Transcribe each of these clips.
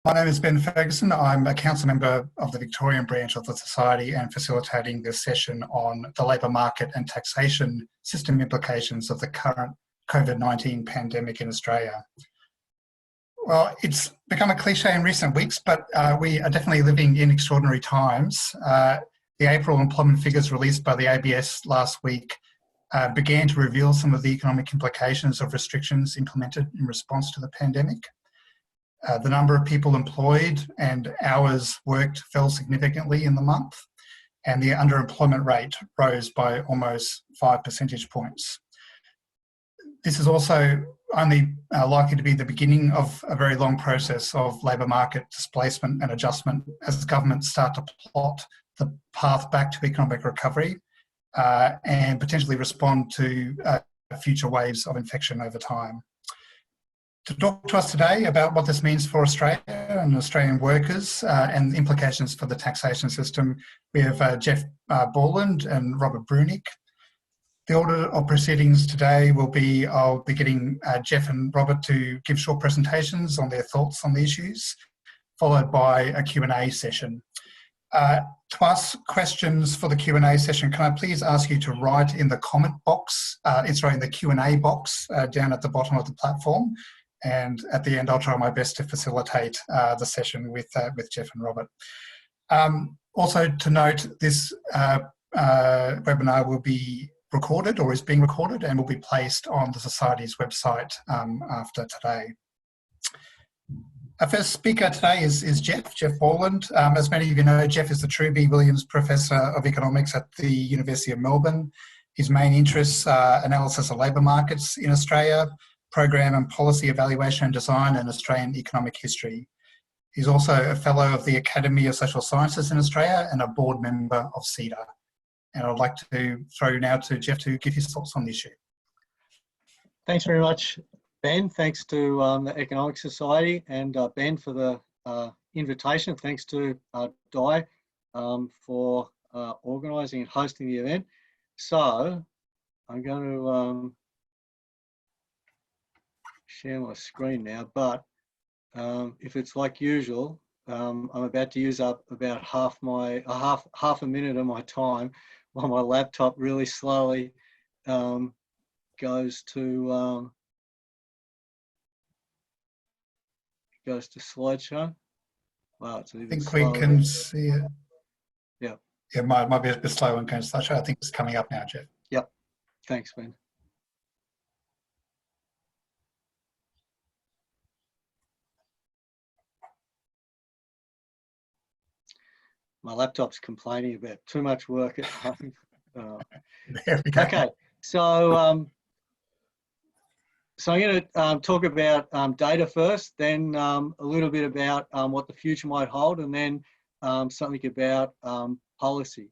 My name is Ben Ferguson. I'm a council member of the Victorian branch of the Society and facilitating this session on the labour market and taxation system implications of the current COVID-19 pandemic in Australia. Well, it's become a cliche in recent weeks, but we are definitely living in extraordinary times. The April employment figures released by the ABS last week began to reveal some of the economic implications of restrictions implemented in response to the pandemic. The number of people employed and hours worked fell significantly in the month, and the underemployment rate rose by almost 5 percentage points. This is also only likely to be the beginning of a very long process of labour market displacement and adjustment as governments start to plot the path back to economic recovery and potentially respond to future waves of infection over time. To talk to us today about what this means for Australia and Australian workers and the implications for the taxation system, we have Jeff Borland and Robert Breunig. The order of proceedings today will be, I'll be getting Jeff and Robert to give short presentations on their thoughts on the issues, followed by a Q&A session. To ask questions for the Q&A session, can I please ask you to write in the comment box, in the Q&A box down at the bottom of the platform. And at the end, I'll try my best to facilitate the session with Jeff and Robert. Also to note, this webinar will be recorded or is being recorded and will be placed on the Society's website after today. Our first speaker today is Jeff Borland. As many of you know, Jeff is the Truby Williams Professor of Economics at the University of Melbourne. His main interests are analysis of labour markets in Australia, program and policy evaluation and design, and Australian economic history. He's also a fellow of the Academy of Social Sciences in Australia and a board member of CEDA. And I'd like to throw now to Jeff to give his thoughts on the issue. Thanks very much, Ben. Thanks to the Economic Society and Ben for the invitation. Thanks to Di for organising and hosting the event. So I'm going to share my screen now, but if it's like usual, I'm about to use up about half a minute of my time while my laptop really slowly goes to slideshow. Wow, it's even I think slower. we can see it. Yeah. Yeah, might be a bit slow on going to slideshow. I think it's coming up now, Jeff. Yep. Thanks, Ben. My laptop's complaining about too much work at home. There we go. Okay, so I'm going to talk about data first, then a little bit about what the future might hold, and then something about policy.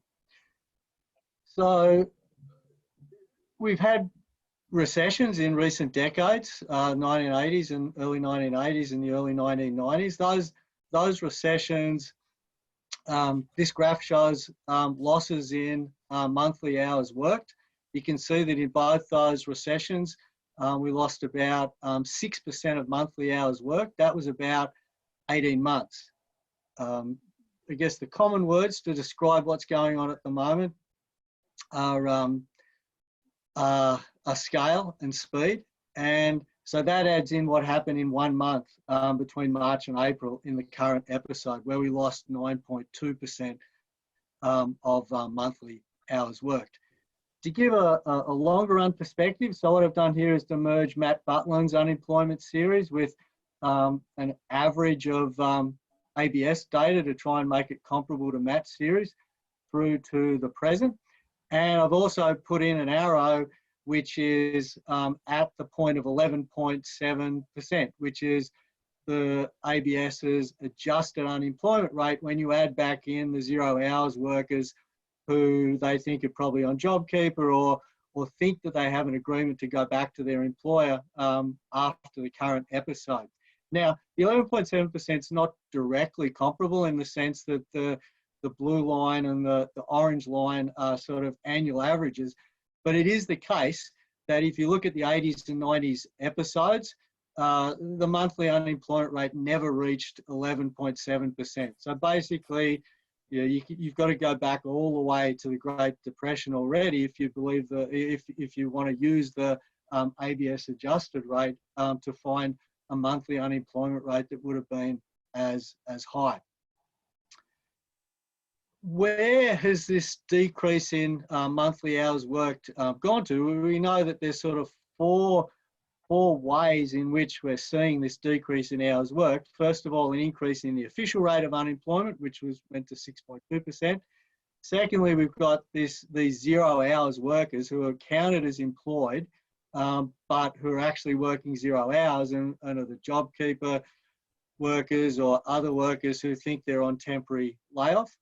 So we've had recessions in recent decades, 1980s and early 1980s and the early 1990s. Those recessions, this graph shows losses in monthly hours worked. You can see that in both those recessions, we lost about 6% of monthly hours worked. That was about 18 months. I guess the common words to describe what's going on at the moment are scale and speed. And so that adds in what happened in 1 month between March and April in the current episode, where we lost 9.2% of monthly hours worked. To give a longer run perspective, so what I've done here is to merge Matt Butland's unemployment series with an average of ABS data to try and make it comparable to Matt's series through to the present. And I've also put in an arrow which is at the point of 11.7%, which is the ABS's adjusted unemployment rate when you add back in the 0 hours workers who they think are probably on JobKeeper or think that they have an agreement to go back to their employer after the current episode. Now, the 11.7% is not directly comparable in the sense that the blue line and the orange line are sort of annual averages. But it is the case that if you look at the 80s and 90s episodes, the monthly unemployment rate never reached 11.7%. So basically, you've got to go back all the way to the Great Depression already if you believe if you want to use the ABS adjusted rate to find a monthly unemployment rate that would have been as high. Where has this decrease in monthly hours worked gone to? We know that there's sort of four ways in which we're seeing this decrease in hours worked. First of all, an increase in the official rate of unemployment, which went to 6.2%. Secondly, we've got these 0 hours workers who are counted as employed, but who are actually working 0 hours and are the JobKeeper workers or other workers who think they're on temporary layoff.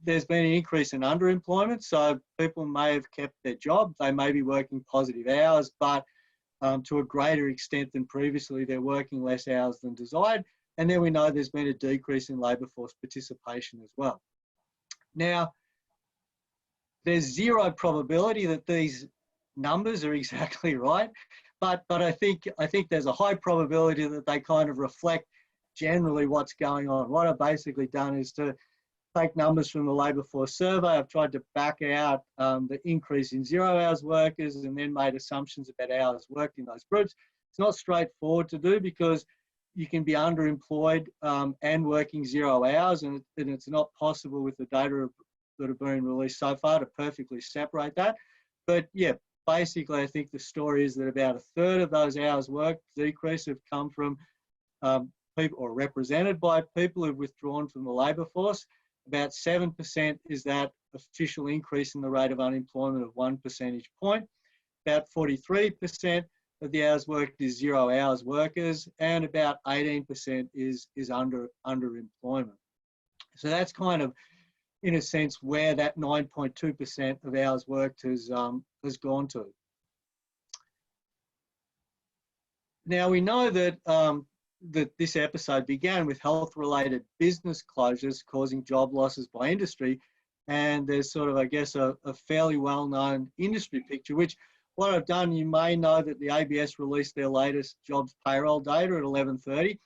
There's been an increase in underemployment, so people may have kept their job. They may be working positive hours, but to a greater extent than previously, they're working less hours than desired. And then we know there's been a decrease in labour force participation as well. Now, there's zero probability that these numbers are exactly right, but I think there's a high probability that they kind of reflect generally what's going on. What I've basically done is to take numbers from the labour force survey. I've tried to back out the increase in 0 hours workers and then made assumptions about hours worked in those groups. It's not straightforward to do because you can be underemployed and working 0 hours, and it's not possible with the data that have been released so far to perfectly separate that. But yeah, basically I think the story is that about a third of those hours worked decrease have come from people or represented by people who've withdrawn from the labour force. About 7% is that official increase in the rate of unemployment of 1 percentage point. About 43% of the hours worked is 0 hours workers, and about 18% is underemployment. So that's kind of, in a sense, where that 9.2% of hours worked has gone to. Now we know that that this episode began with health-related business closures causing job losses by industry, and there's sort of, I guess, a fairly well-known industry picture, which what I've done, you may know that the ABS released their latest jobs payroll data at 11:30,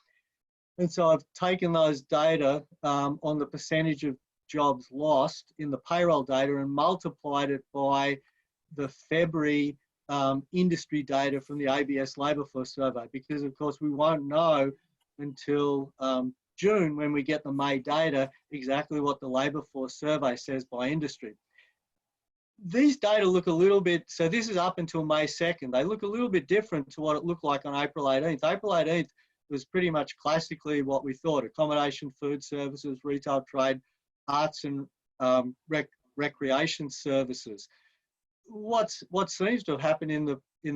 and so I've taken those data on the percentage of jobs lost in the payroll data and multiplied it by the February industry data from the ABS labour force survey, because of course we won't know until June when we get the May data exactly what the labour force survey says by industry. These data look a little bit, so this is up until May 2nd, they look a little bit different to what it looked like on April 18th. April 18th was pretty much classically what we thought: accommodation, food services, retail trade, arts and recreation services. What seems to have happened in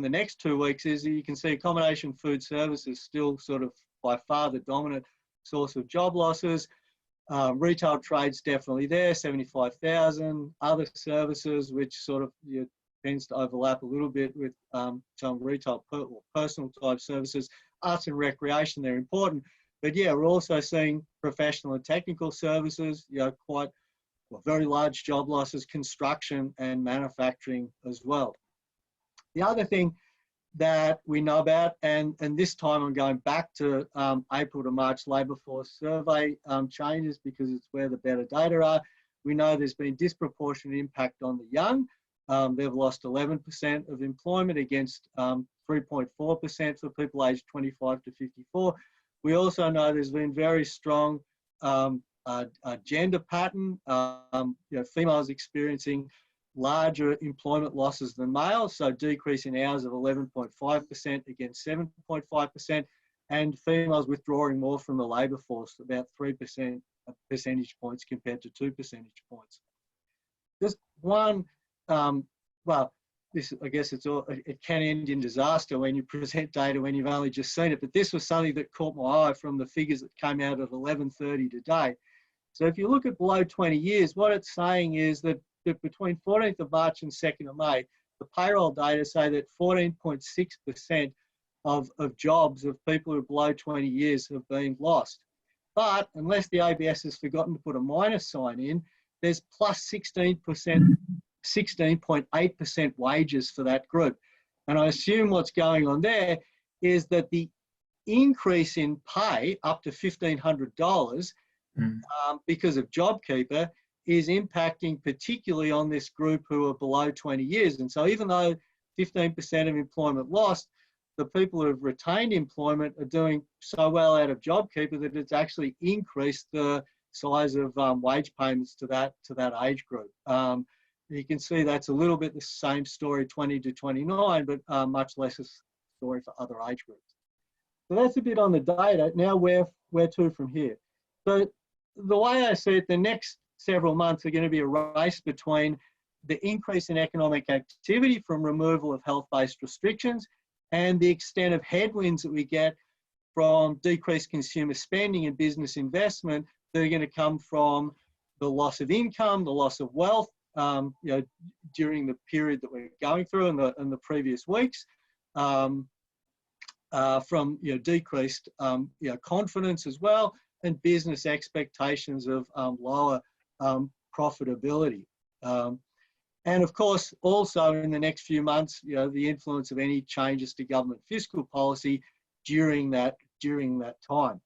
the next 2 weeks is you can see accommodation, food services still sort of by far the dominant source of job losses. Retail trade's definitely there, 75,000. Other services, which sort of tends to overlap a little bit with some retail or personal type services. Arts and recreation, they're important. But yeah, we're also seeing professional and technical services, quite very large job losses, construction and manufacturing as well. The other thing that we know about, and this time I'm going back to April to March labour force survey changes because it's where the better data are. We know there's been disproportionate impact on the young. They've lost 11% of employment against 3.4% for people aged 25 to 54. We also know there's been very strong gender pattern, females experiencing larger employment losses than males, so decrease in hours of 11.5% against 7.5%, and females withdrawing more from the labour force, about 3 percentage points compared to 2 percentage points. Just one, well, this, I guess it can end in disaster when you present data when you've only just seen it, but this was something that caught my eye from the figures that came out at 11:30 today. So if you look at below 20 years, what it's saying is that between 14th of March and 2nd of May, the payroll data say that 14.6% of jobs of people who are below 20 years have been lost. But unless the ABS has forgotten to put a minus sign in, there's plus 16.8% wages for that group. And I assume what's going on there is that the increase in pay up to $1,500 because of JobKeeper is impacting particularly on this group who are below 20 years. And so even though 15% of employment lost, the people who have retained employment are doing so well out of JobKeeper that it's actually increased the size of wage payments to that age group. You can see that's a little bit the same story, 20 to 29, but much less a story for other age groups. So that's a bit on the data. Now where to from here? So the way I see it, the next several months are going to be a race between the increase in economic activity from removal of health-based restrictions and the extent of headwinds that we get from decreased consumer spending and business investment that are going to come from the loss of income, the loss of wealth, during the period that we're going through in the previous weeks, from decreased confidence as well, and business expectations of lower profitability. And of course, also in the next few months, the influence of any changes to government fiscal policy during that time.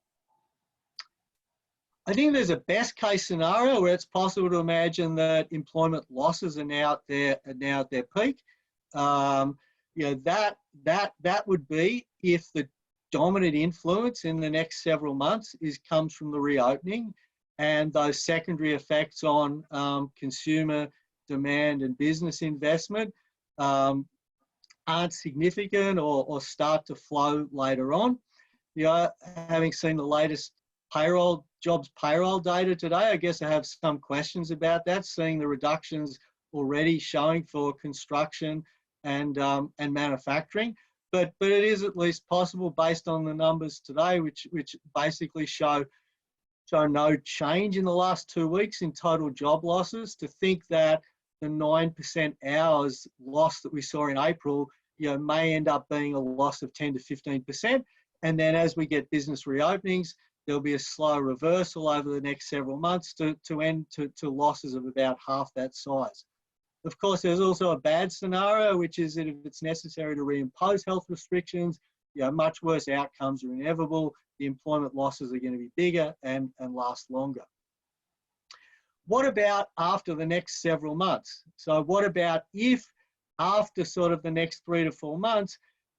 I think there's a best case scenario where it's possible to imagine that employment losses are now at their peak. That would be if the dominant influence in the next several months comes from the reopening, and those secondary effects on consumer demand and business investment aren't significant or start to flow later on. Having seen the latest jobs payroll data today, I guess I have some questions about that, seeing the reductions already showing for construction and manufacturing. But it is at least possible, based on the numbers today, which basically show no change in the last 2 weeks in total job losses, to think that the 9% hours loss that we saw in April, may end up being a loss of 10 to 15%. And then as we get business reopenings, there'll be a slow reversal over the next several months to end to losses of about half that size. Of course, there's also a bad scenario, which is that if it's necessary to reimpose health restrictions, much worse outcomes are inevitable. The employment losses are going to be bigger and last longer. What about after the next several months? So what about if after sort of the next 3 to 4 months,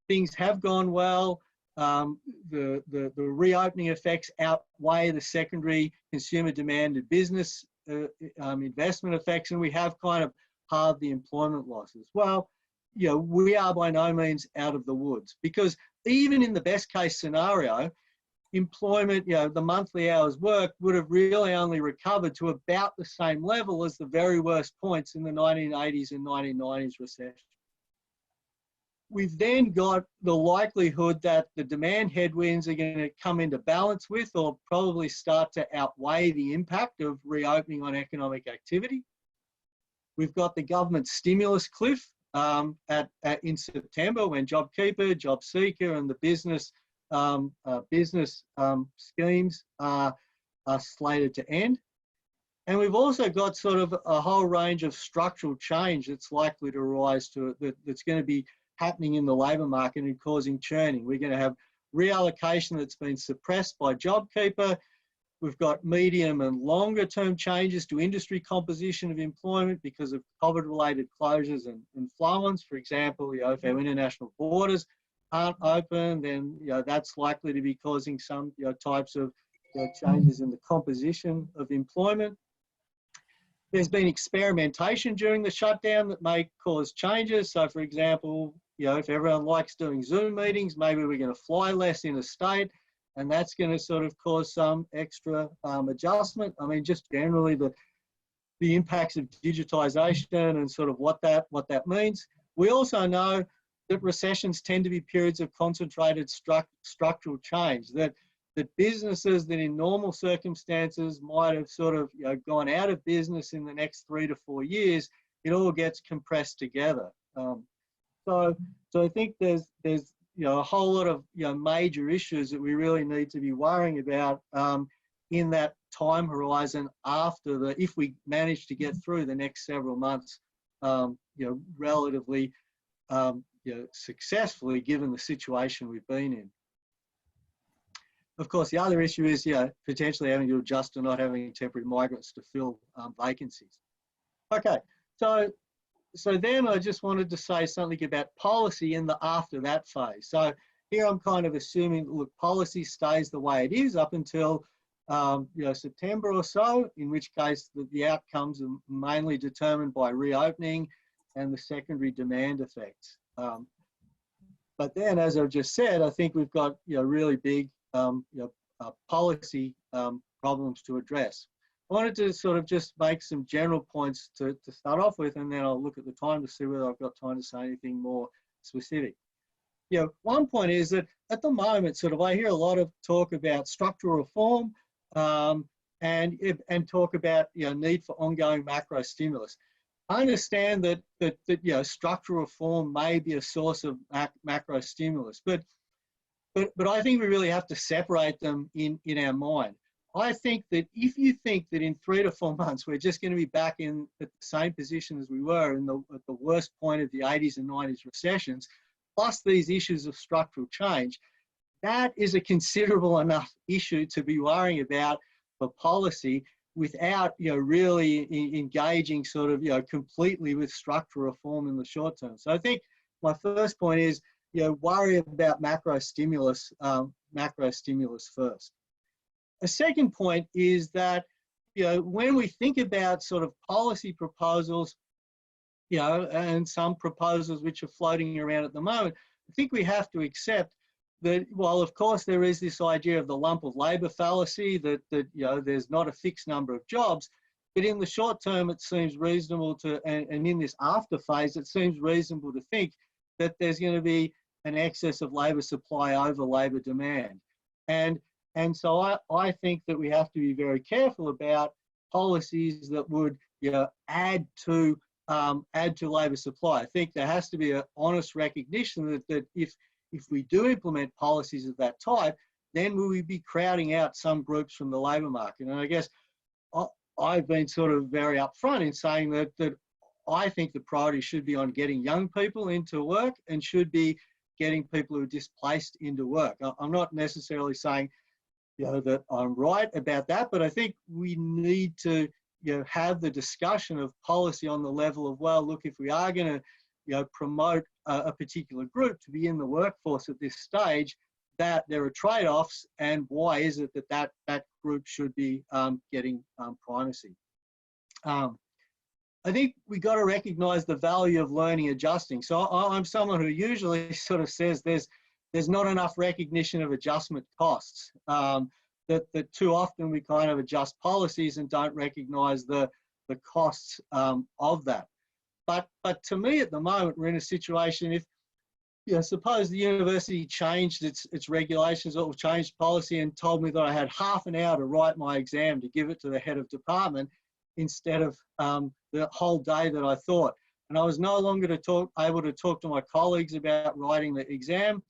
things have gone well, the reopening effects outweigh the secondary consumer demand and business investment effects, and we have kind of halved the employment losses? Well, we are by no means out of the woods, because even in the best case scenario, employment, the monthly hours worked would have really only recovered to about the same level as the very worst points in the 1980s and 1990s recession. We've then got the likelihood that the demand headwinds are going to come into balance with, or probably start to outweigh, the impact of reopening on economic activity. We've got the government stimulus cliff in September, when JobKeeper, JobSeeker, and the business schemes are slated to end. And we've also got sort of a whole range of structural change that's likely to arise that's going to be happening in the labour market and causing churning. We're going to have reallocation that's been suppressed by JobKeeper. We've got medium and longer term changes to industry composition of employment because of COVID-related closures and flow-ons. For example, if our international borders aren't open, then that's likely to be causing some types of changes in the composition of employment. There's been experimentation during the shutdown that may cause changes. So, for example, if everyone likes doing Zoom meetings, maybe we're going to fly less interstate, and that's going to sort of cause some extra adjustment. I mean, just generally the impacts of digitisation and sort of what that means. We also know that recessions tend to be periods of concentrated structural change, that businesses that in normal circumstances might have sort of gone out of business in the next 3 to 4 years, it all gets compressed together. So I think there's a whole lot of major issues that we really need to be worrying about in that time horizon after if we manage to get through the next several months, relatively successfully given the situation we've been in. Of course, the other issue is potentially having to adjust to not having temporary migrants to fill vacancies. Okay, so then I just wanted to say something about policy in the after that phase. So here I'm kind of assuming, look, policy stays the way it is up until September or so, in which case the outcomes are mainly determined by reopening and the secondary demand effects. But then, as I've just said, I think we've got really big policy problems to address. I wanted to sort of just make some general points to start off with, and then I'll look at the time to see whether I've got time to say anything more specific. One point is that at the moment, I hear a lot of talk about structural reform and talk about need for ongoing macro stimulus. I understand that structural reform may be a source of macro stimulus, but I think we really have to separate them in our mind. I think that if you think that in 3 to 4 months we're just going to be back at the same position as we were at the worst point of the 80s and 90s recessions, plus these issues of structural change, that is a considerable enough issue to be worrying about for policy without really engaging completely with structural reform in the short term. So I think my first point is worry about macro stimulus first. A second point is that when we think about policy proposals, and some proposals which are floating around at the moment, I think we have to accept that, while of course there is this idea of the lump of labour fallacy, that there's not a fixed number of jobs, but in the short term it seems reasonable to, and in this after phase, it seems reasonable to think that there's going to be an excess of labour supply over labour demand. And so I think that we have to be very careful about policies that would add to labour supply. I think there has to be an honest recognition that if we do implement policies of that type, then will we be crowding out some groups from the labour market? And I guess I've been very upfront in saying that I think the priority should be on getting young people into work and should be getting people who are displaced into work. I'm not necessarily saying that I'm right about that, but I think we need to have the discussion of policy on the level of, well, look, if we are going to promote a particular group to be in the workforce at this stage, that there are trade-offs, and why is it that group should be getting primacy. I think we got to recognise the value of learning adjusting. So I'm someone who usually says there's not enough recognition of adjustment costs. That too often we kind of adjust policies and don't recognise the costs of that. But to me at the moment we're in a situation, if suppose the university changed its regulations or changed policy and told me that I had half an hour to write my exam to give it to the head of department instead of the whole day that I thought, and I was no longer able to talk to my colleagues about writing the exam,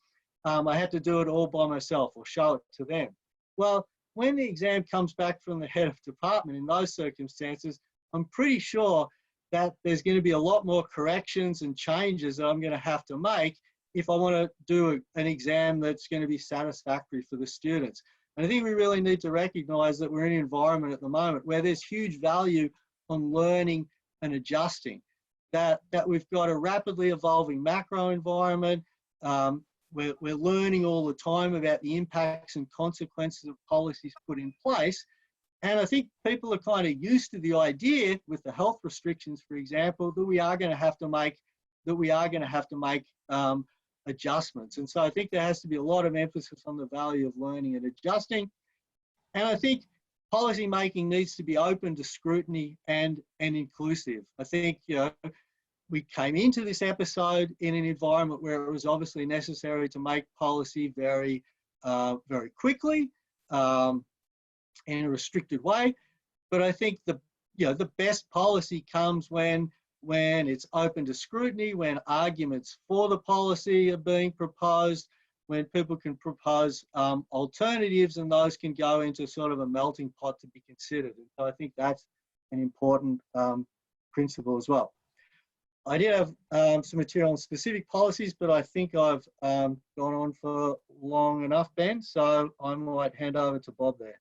I had to do it all by myself or show it to them. Well, when the exam comes back from the head of department in those circumstances, I'm pretty sure that there's going to be a lot more corrections and changes that I'm going to have to make if I want to do an exam that's going to be satisfactory for the students. And I think we really need to recognise that we're in an environment at the moment where there's huge value on learning and adjusting, that we've got a rapidly evolving macro environment. We're learning all the time about the impacts and consequences of policies put in place. And I think people are kind of used to the idea with the health restrictions, for example, that we are going to have to make adjustments. And so I think there has to be a lot of emphasis on the value of learning and adjusting. And I think policy making needs to be open to scrutiny and inclusive. I think, we came into this episode in an environment where it was obviously necessary to make policy very quickly in a restricted way. But I think the best policy comes when it's open to scrutiny, when arguments for the policy are being proposed, when people can propose alternatives, and those can go into sort of a melting pot to be considered. And so I think that's an important principle as well. I did have some material on specific policies, but I think I've gone on for long enough, Ben, so I might hand over to Bob there.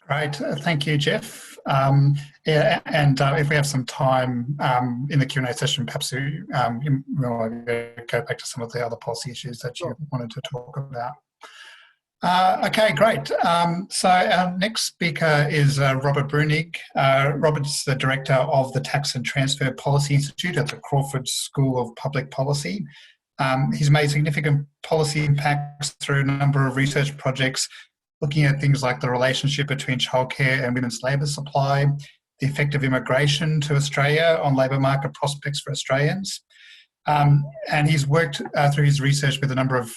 Great, thank you, Jeff. Yeah, and if we have some time in the Q&A session, perhaps we'll go back to some of the other policy issues that you wanted to talk about. Okay, great. So our next speaker is Robert Breunig. Robert's the director of the Tax and Transfer Policy Institute at the Crawford School of Public Policy. He's made significant policy impacts through a number of research projects looking at things like the relationship between childcare and women's labour supply, the effect of immigration to Australia on labour market prospects for Australians. And he's worked through his research with a number of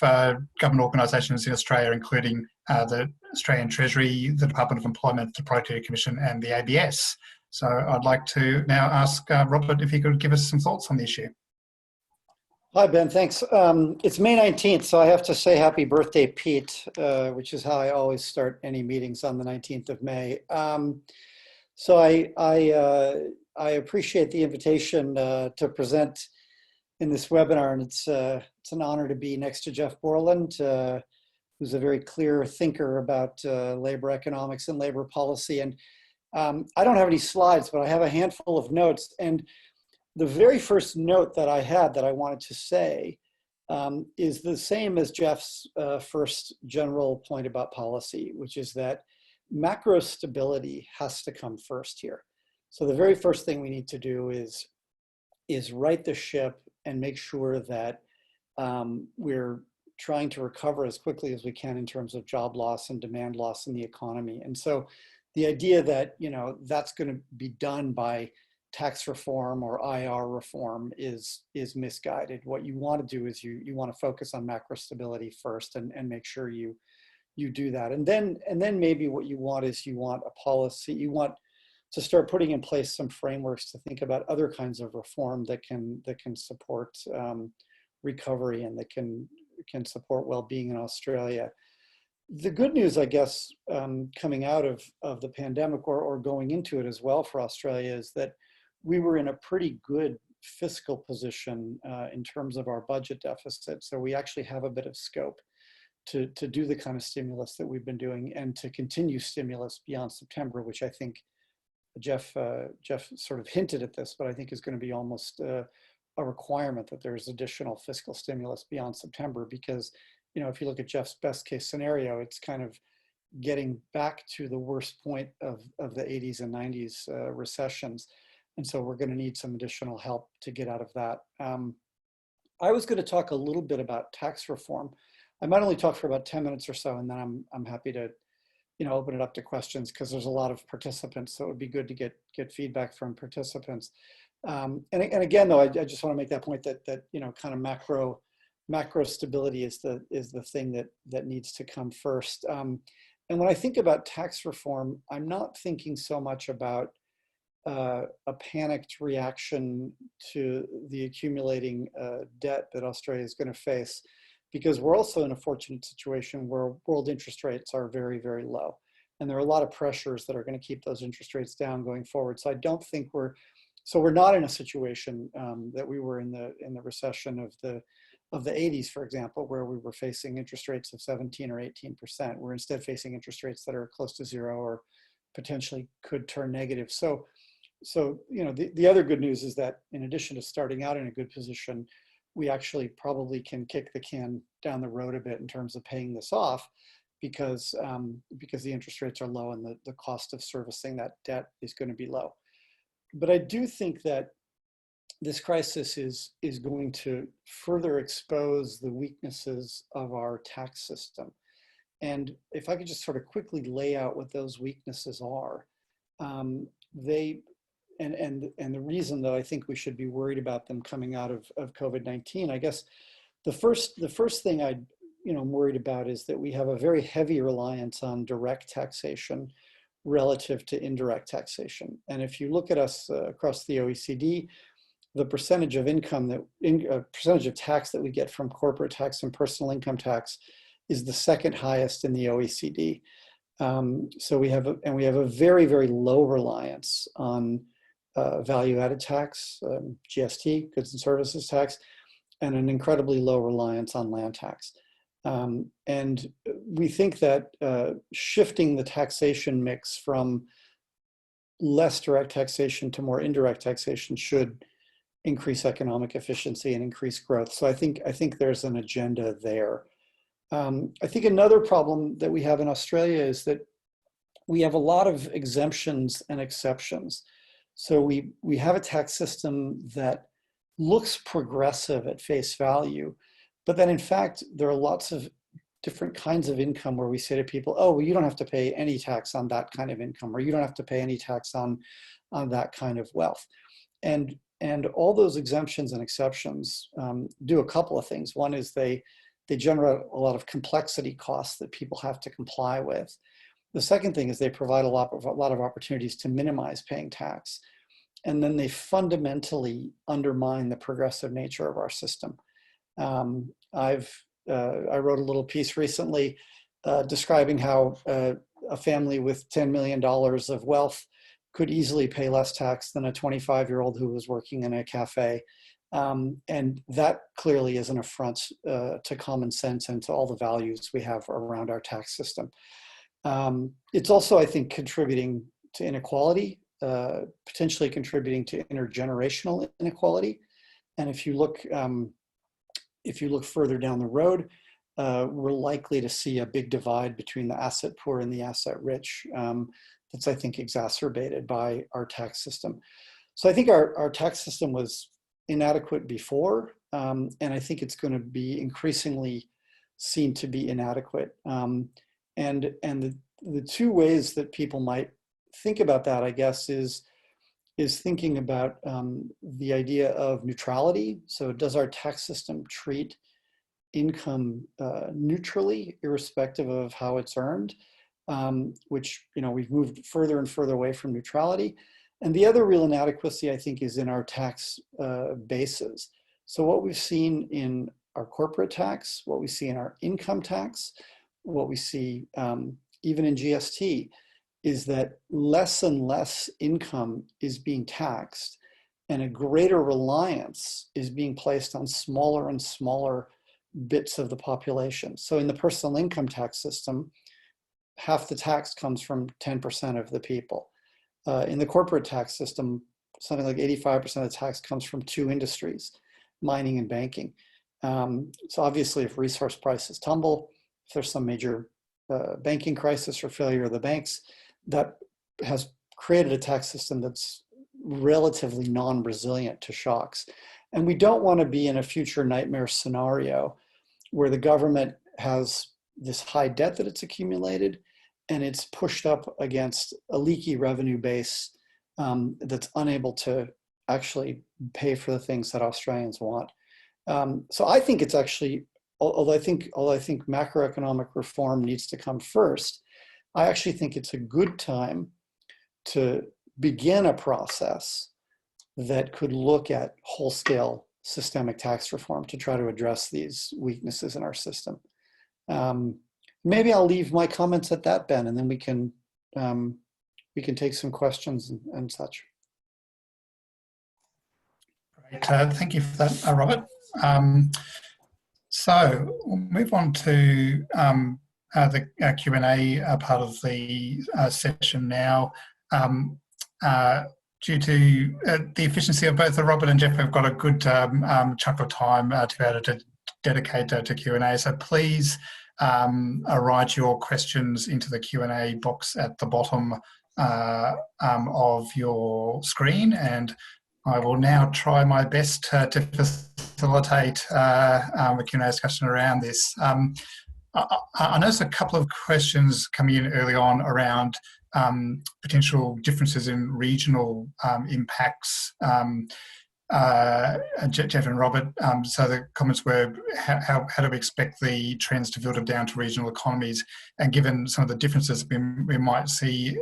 government organisations in Australia, including the Australian Treasury, the Department of Employment, the Productivity Commission and the ABS. So I'd like to now ask Robert if he could give us some thoughts on the issue. Hi, Ben, thanks. It's May 19th, so I have to say happy birthday, Pete, which is how I always start any meetings on the 19th of May. So I appreciate the invitation to present in this webinar, and it's an honor to be next to Jeff Borland, who's a very clear thinker about labor economics and labor policy. And I don't have any slides, but I have a handful of notes. And the very first note that I had that I wanted to say is the same as Jeff's first general point about policy, which is that macro stability has to come first here. So the very first thing we need to do is right the ship and make sure that we're trying to recover as quickly as we can in terms of job loss and demand loss in the economy. And so the idea that, you know, that's going to be done by tax reform or IR reform is misguided. What you want to do is you want to focus on macro stability first and make sure you do that. And then maybe what you want is you want a policy, you want to start putting in place some frameworks to think about other kinds of reform that can support recovery and that can support well-being in Australia. The good news, I guess, coming out of the pandemic or going into it as well for Australia is that we were in a pretty good fiscal position in terms of our budget deficit. So we actually have a bit of scope to do the kind of stimulus that we've been doing and to continue stimulus beyond September, which I think Jeff sort of hinted at this, but I think is going to be almost a requirement that there's additional fiscal stimulus beyond September, because, you know, if you look at Jeff's best case scenario, it's kind of getting back to the worst point of the 80s and 90s recessions. And so we're going to need some additional help to get out of that. I was going to talk a little bit about tax reform. I might only talk for about 10 minutes or so, and then I'm happy to, you know, open it up to questions because there's a lot of participants, so it would be good to get feedback from participants. And again, though, I just want to make that point that you know, kind of macro stability is the thing that needs to come first. And when I think about tax reform, I'm not thinking so much about a panicked reaction to the accumulating debt that Australia is going to face, because we're also in a fortunate situation where world interest rates are very, very low. And there are a lot of pressures that are going to keep those interest rates down going forward. So I don't think we're not in a situation that we were in the recession of the 80s, for example, where we were facing interest rates of 17 or 18%. We're instead facing interest rates that are close to zero or potentially could turn negative. So you know, the other good news is that in addition to starting out in a good position, we actually probably can kick the can down the road a bit in terms of paying this off, because the interest rates are low and the cost of servicing that debt is going to be low. But I do think that this crisis is going to further expose the weaknesses of our tax system. And if I could just sort of quickly lay out what those weaknesses are, and the reason, though, I think we should be worried about them coming out of COVID-19, I guess the first thing I'm worried about is that we have a very heavy reliance on direct taxation relative to indirect taxation. And if you look at us across the OECD, the percentage of income percentage of tax that we get from corporate tax and personal income tax is the second highest in the OECD. So we have a very, very low reliance on value-added tax, GST, goods and services tax, and an incredibly low reliance on land tax. And we think that shifting the taxation mix from less direct taxation to more indirect taxation should increase economic efficiency and increase growth. So I think there's an agenda there. I think another problem that we have in Australia is that we have a lot of exemptions and exceptions. So we have a tax system that looks progressive at face value, but then in fact, there are lots of different kinds of income where we say to people, oh, well, you don't have to pay any tax on that kind of income, or you don't have to pay any tax on that kind of wealth. And all those exemptions and exceptions do a couple of things. One is they generate a lot of complexity costs that people have to comply with. The second thing is they provide a lot of opportunities to minimize paying tax. And then they fundamentally undermine the progressive nature of our system. I wrote a little piece recently describing how a family with $10 million of wealth could easily pay less tax than a 25-year-old who was working in a cafe. And that clearly is an affront to common sense and to all the values we have around our tax system. It's also, I think, contributing to inequality, potentially contributing to intergenerational inequality. And if you look further down the road, we're likely to see a big divide between the asset poor and the asset rich. That's, I think, exacerbated by our tax system. So I think our tax system was inadequate before, and I think it's going to be increasingly seen to be inadequate. And the two ways that people might think about that, I guess, is thinking about the idea of neutrality. So does our tax system treat income neutrally, irrespective of how it's earned? Which, we've moved further and further away from neutrality. And the other real inadequacy, I think, is in our tax bases. So what we've seen in our corporate tax, what we see in our income tax, what we see even in GST, is that less and less income is being taxed, and a greater reliance is being placed on smaller and smaller bits of the population. So in the personal income tax system, half the tax comes from 10% of the people. In the corporate tax system, something like 85% of the tax comes from two industries, mining and banking. So obviously, if resource prices tumble, if there's some major banking crisis or failure of the banks, that has created a tax system that's relatively non-resilient to shocks. And we don't want to be in a future nightmare scenario where the government has this high debt that it's accumulated and it's pushed up against a leaky revenue base that's unable to actually pay for the things that Australians want. So I think it's actually, although I think macroeconomic reform needs to come first, I actually think it's a good time to begin a process that could look at whole-scale systemic tax reform to try to address these weaknesses in our system. Maybe I'll leave my comments at that, Ben, and then we can take some questions and such. Great, thank you for that, Robert. So we'll move on to the Q&A part of the session now. Due to the efficiency of both Robert and Jeff, we've got a good chunk of time to be able to dedicate to Q&A. So please write your questions into the Q&A box at the bottom of your screen, and I will now try my best to facilitate a Q&A discussion around this. I noticed a couple of questions coming in early on around potential differences in regional impacts. Jeff and Robert, so the comments were, how do we expect the trends to filter down to regional economies? And given some of the differences we might see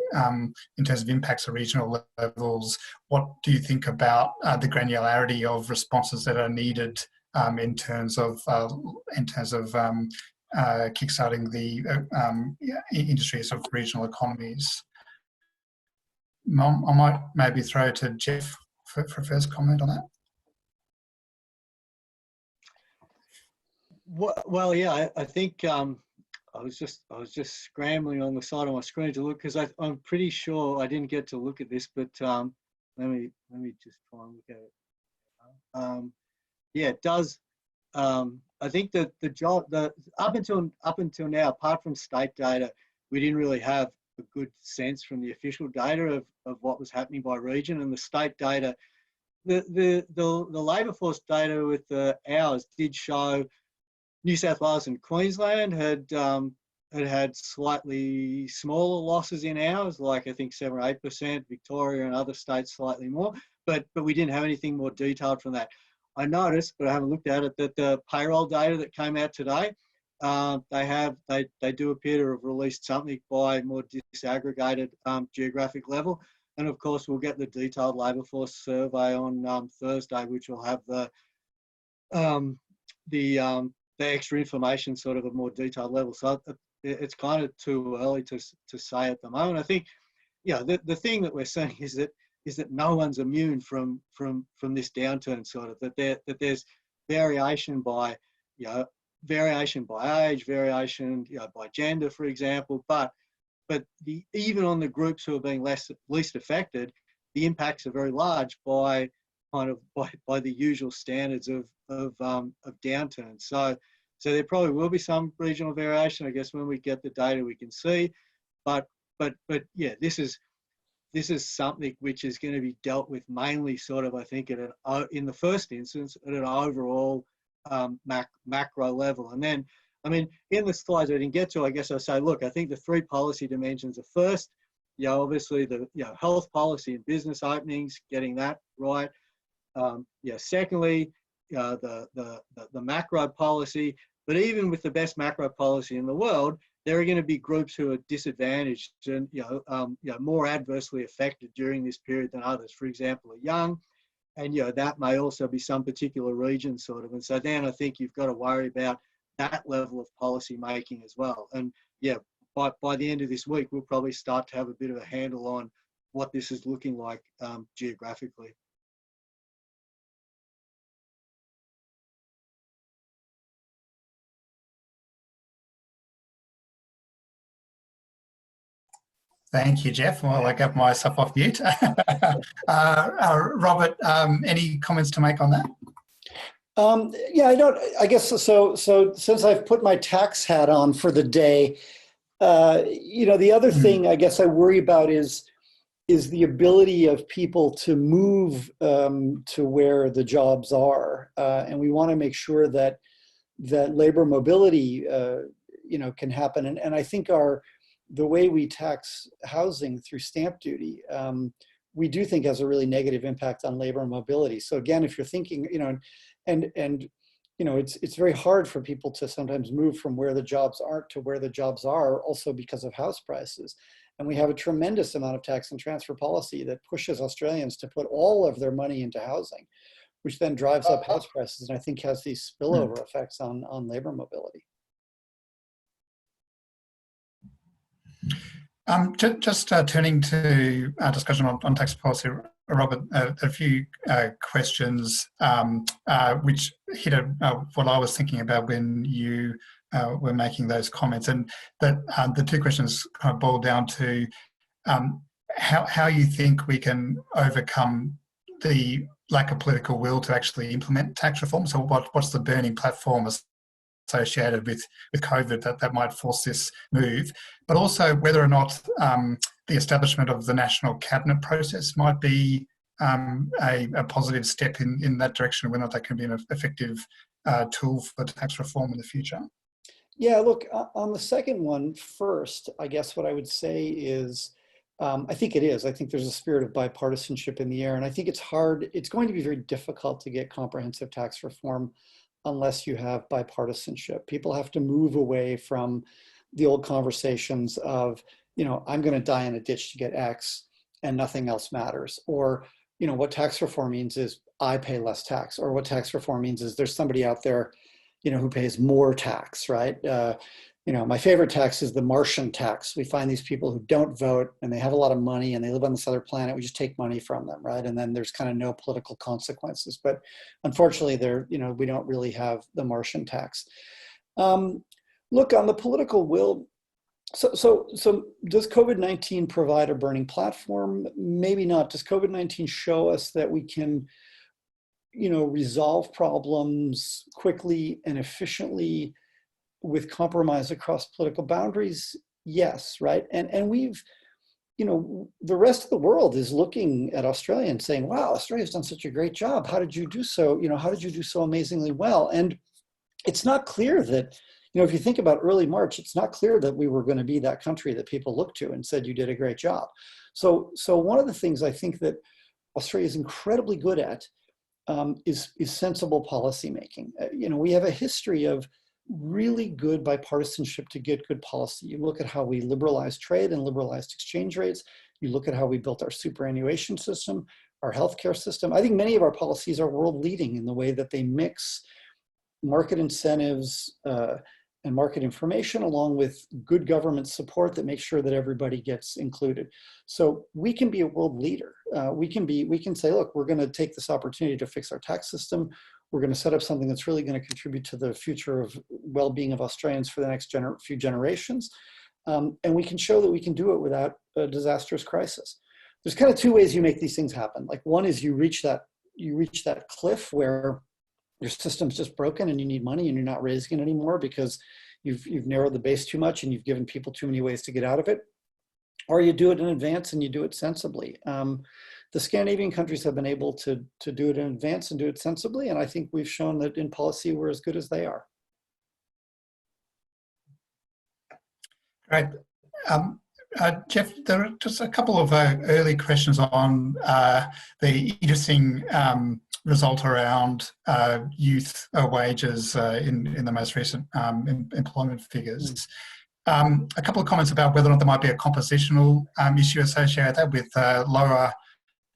in terms of impacts at regional levels, what do you think about the granularity of responses that are needed in terms of kickstarting the industries of regional economies? I might maybe throw to Jeff for first comment on that. Well, yeah, I think I was just scrambling on the side of my screen to look, because I'm pretty sure I didn't get to look at this, but let me just try and look at it. Yeah, it does. I think that up until now, apart from state data, we didn't really have a good sense from the official data of what was happening by region. And the state data, the labour force data with the hours did show New South Wales and Queensland had slightly smaller losses in hours, like I think 7 or 8%. Victoria and other states slightly more, but we didn't have anything more detailed from that. I noticed, but I haven't looked at it, that the payroll data that came out today, they do appear to have released something by more disaggregated geographic level. And of course, we'll get the detailed labour force survey on Thursday, which will have the extra information sort of a more detailed level. So it's kind of too early to say at the moment. I think, the thing that we're saying is that no one's immune from this downturn, sort of, that there's variation by age, variation by gender, for example, but even on the groups who are being least affected, the impacts are very large by the usual standards of downturn. So there probably will be some regional variation. I guess when we get the data, we can see, but yeah, this is something which is going to be dealt with mainly, sort of, I think, in the first instance at an overall macro level. And then, I mean, in the slides I didn't get to, I guess I'll say, look, I think the 3 policy dimensions are first, obviously the health policy and business openings, getting that right. Secondly, the macro policy. But even with the best macro policy in the world, there are going to be groups who are disadvantaged and more adversely affected during this period than others. For example, are young, and that may also be some particular region, sort of. And so then I think you've got to worry about that level of policy making as well. And by the end of this week, we'll probably start to have a bit of a handle on what this is looking like geographically. Thank you, Jeff. Well, I got myself off mute. Robert, any comments to make on that? I guess so. Since I've put my tax hat on for the day, the other thing I guess I worry about is the ability of people to move to where the jobs are, and we want to make sure that labor mobility, can happen. And I think the way we tax housing through stamp duty, we do think has a really negative impact on labor mobility. So again, if you're thinking, it's very hard for people to sometimes move from where the jobs aren't to where the jobs are, also because of house prices. And we have a tremendous amount of tax and transfer policy that pushes Australians to put all of their money into housing, which then drives up house prices, and I think has these spillover effects on labor mobility. Just turning to our discussion on tax policy, Robert, a few questions which hit what I was thinking about when you were making those comments, and that the 2 questions kind of boil down to how you think we can overcome the lack of political will to actually implement tax reform. So what's the burning platform associated with COVID that might force this move, but also whether or not the establishment of the national cabinet process might be a positive step in that direction, whether or not that can be an effective tool for tax reform in the future. Yeah, look, on the second one first, I guess what I would say is, I think it is. I think there's a spirit of bipartisanship in the air, and I think it's going to be very difficult to get comprehensive tax reform unless you have bipartisanship. People have to move away from the old conversations of, I'm going to die in a ditch to get X and nothing else matters. Or, what tax reform means is I pay less tax, or what tax reform means is there's somebody out there, who pays more tax, right? my favorite tax is the Martian tax. We find these people who don't vote and they have a lot of money and they live on this other planet. We just take money from them, right? And then there's kind of no political consequences. But unfortunately, we don't really have the Martian tax. Look, on the political will, so does COVID-19 provide a burning platform? Maybe not. Does COVID-19 show us that we can, resolve problems quickly and efficiently with compromise across political boundaries? Yes, right? And we've, the rest of the world is looking at Australia and saying, wow, Australia's done such a great job. How did you do so? How did you do so amazingly well? And it's not clear that, if you think about early March, it's not clear that we were going to be that country that people looked to and said, you did a great job. So one of the things I think that Australia is incredibly good at is sensible policymaking. We have a history of really good bipartisanship to get good policy. You look at how we liberalized trade and liberalized exchange rates. You look at how we built our superannuation system, our healthcare system. I think many of our policies are world leading in the way that they mix market incentives and market information along with good government support that makes sure that everybody gets included. So we can be a world leader. We can say, look, we're going to take this opportunity to fix our tax system. We're going to set up something that's really going to contribute to the future of well-being of Australians for the next few generations. And we can show that we can do it without a disastrous crisis. There's kind of two ways you make these things happen. Like, one is you reach that cliff where your system's just broken and you need money and you're not raising it anymore because you've narrowed the base too much and you've given people too many ways to get out of it. Or you do it in advance and you do it sensibly. The Scandinavian countries have been able to do it in advance and do it sensibly. And I think we've shown that in policy, we're as good as they are. Great. Jeff, there are just a couple of early questions on the interesting result around youth wages in the most recent employment figures. A couple of comments about whether or not there might be a compositional issue associated with lower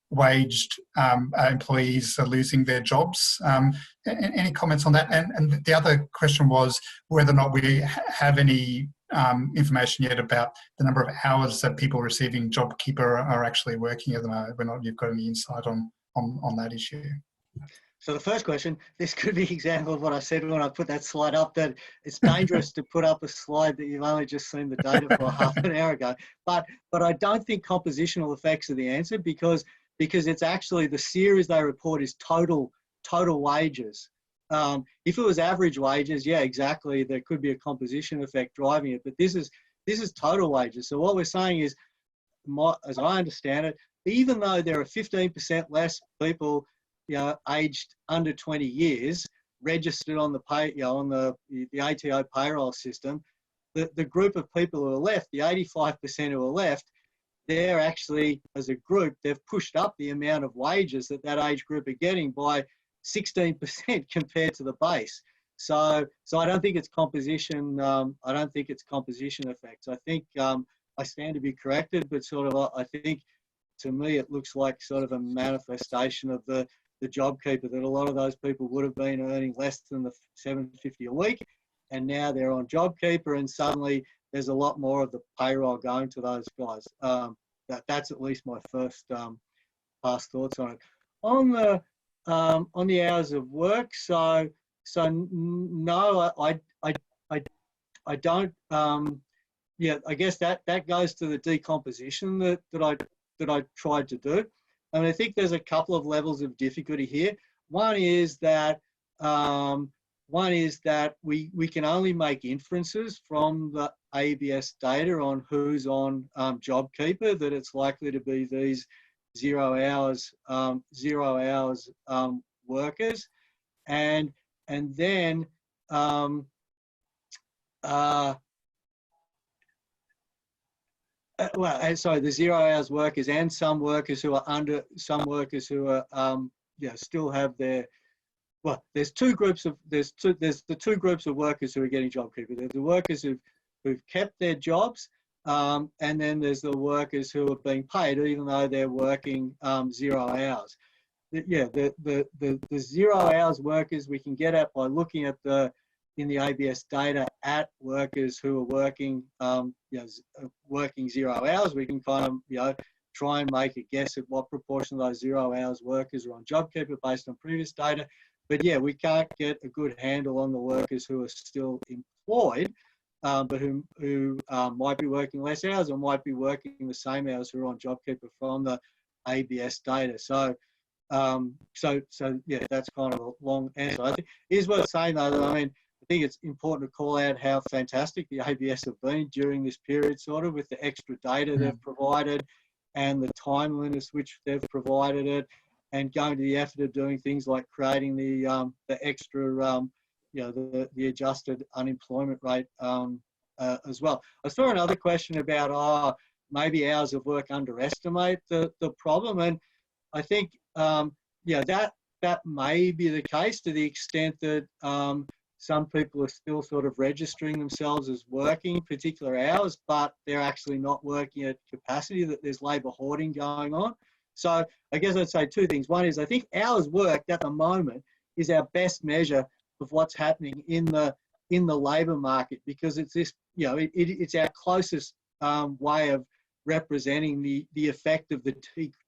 waged employees losing their jobs. Any comments on that? And the other question was whether or not we have any information yet about the number of hours that people receiving JobKeeper are actually working at the moment, whether or not you've got any insight on that issue. So the first question, this could be an example of what I said when I put that slide up, that it's dangerous to put up a slide that you've only just seen the data for half an hour ago. But I don't think compositional effects are the answer because it's actually the series they report is total wages. If it was average wages, yeah, exactly, there could be a composition effect driving it, but this is total wages. So what we're saying is, as I understand it, even though there are 15% less people, aged under 20 years registered on the ATO payroll system, the group of people who are left, the 85% who are left, they're actually, as a group, they've pushed up the amount of wages that age group are getting by 16% compared to the base. So I don't think it's composition. I don't think it's composition effects. I think I stand to be corrected, but sort of I think to me it looks like sort of a manifestation of the JobKeeper, that a lot of those people would have been earning less than the $750 a week, and now they're on JobKeeper, and suddenly there's a lot more of the payroll going to those guys. That's at least my first past thoughts on it. On the hours of work, so no, I don't. Yeah, I guess that goes to the decomposition that I tried to do. I mean, I think there's a couple of levels of difficulty here. One is that we can only make inferences from the ABS data on who's on JobKeeper, that it's likely to be these zero hours workers, and then the 0 hours workers and some workers who are still have their, well, there's the two groups of workers who are getting JobKeeper. There's the workers who've kept their jobs, and then there's the workers who are being paid even though they're working 0 hours. The 0 hours workers we can get at by looking at the in the ABS data at workers who are working, working 0 hours. We can kind of, try and make a guess at what proportion of those 0 hours workers are on JobKeeper based on previous data. But yeah, we can't get a good handle on the workers who are still employed, but who might be working less hours or might be working the same hours who are on JobKeeper from the ABS data. So yeah, that's kind of a long answer. I think it is worth saying though that, I mean, I think it's important to call out how fantastic the ABS have been during this period, sort of, with the extra data they've provided and the timeliness which they've provided it, and going to the effort of doing things like creating the extra, the adjusted unemployment rate as well. I saw another question about, maybe hours of work underestimate the problem, and I think, that may be the case to the extent that some people are still sort of registering themselves as working particular hours, but they're actually not working at capacity, that there's labour hoarding going on. So I guess I'd say two things. One is, I think hours worked at the moment is our best measure of what's happening in the labour market, because it's this, it's our closest way of representing the effect of the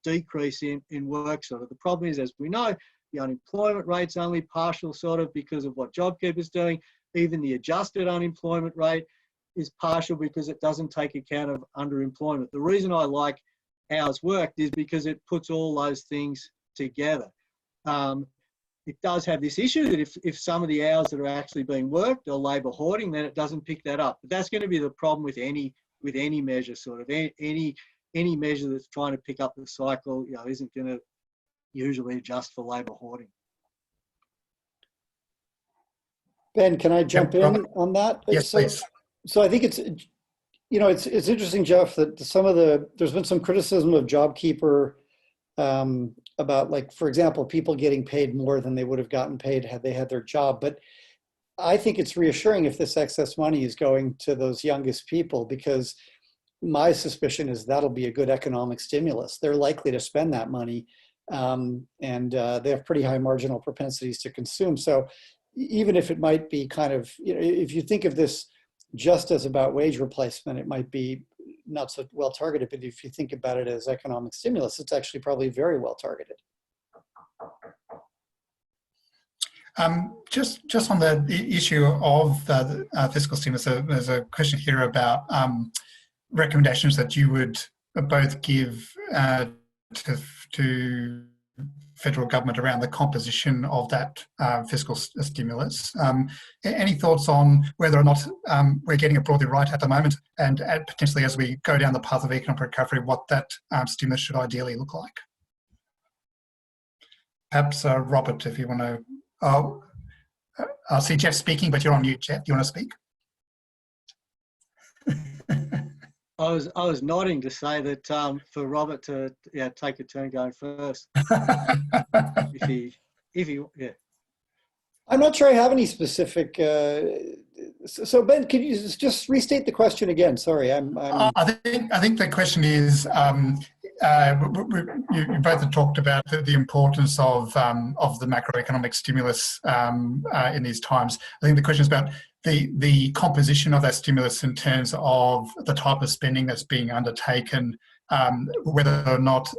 decrease in work. Sort of the problem is, as we know, the unemployment rate's only partial, sort of, because of what JobKeeper's doing. Even the adjusted unemployment rate is partial because it doesn't take account of underemployment. The reason I like hours worked is because it puts all those things together. It does have this issue that if some of the hours that are actually being worked are labour hoarding, then it doesn't pick that up. But that's going to be the problem with any measure, sort of. Any measure that's trying to pick up the cycle, isn't going to usually adjust for labour hoarding. Ben, can I jump in on that? Yes, please. So I think it's interesting, Jeff, that there's been some criticism of JobKeeper about, like, for example, people getting paid more than they would have gotten paid had they had their job. But I think it's reassuring if this excess money is going to those youngest people, because my suspicion is that'll be a good economic stimulus. They're likely to spend that money, and they have pretty high marginal propensities to consume. So even if it might be kind of, if you think of this just as about wage replacement, it might be not so well targeted, but if you think about it as economic stimulus, it's actually probably very well targeted. Just on the issue of the fiscal stimulus, there's a question here about recommendations that you would both give to federal government around the composition of that fiscal stimulus. Any thoughts on whether or not we're getting it broadly right at the moment, and potentially as we go down the path of economic recovery, what that stimulus should ideally look like? Perhaps Robert, if you want to. I see Jeff speaking, but you're on mute, Jeff. Do you want to speak? I was nodding to say that for Robert to take a turn going first. if he. I'm not sure I have any specific. So Ben, can you just restate the question again? Sorry, I think the question is. You both have talked about the importance of the macroeconomic stimulus in these times. I think the question is about the composition of that stimulus in terms of the type of spending that's being undertaken, whether or not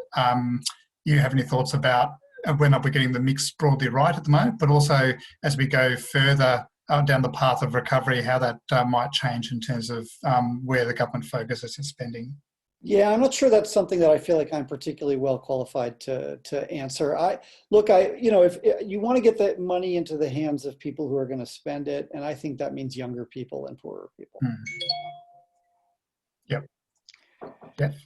you have any thoughts about whether we're getting the mix broadly right at the moment, but also as we go further down the path of recovery, how that might change in terms of where the government focuses its spending. Yeah, I'm not sure that's something that I feel like I'm particularly well qualified to answer. If you want to get that money into the hands of people who are going to spend it, and I think that means younger people and poorer people. Yep.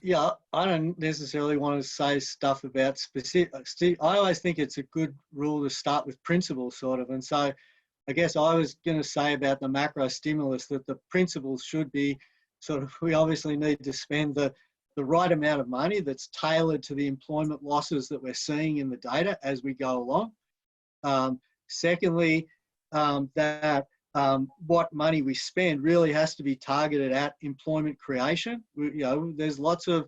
Yeah, I don't necessarily want to say stuff about specific. I always think it's a good rule to start with principles, sort of. And so I guess I was going to say about the macro stimulus that the principles should be sort of, we obviously need to spend the right amount of money that's tailored to the employment losses that we're seeing in the data as we go along. Secondly, that what money we spend really has to be targeted at employment creation. There's lots of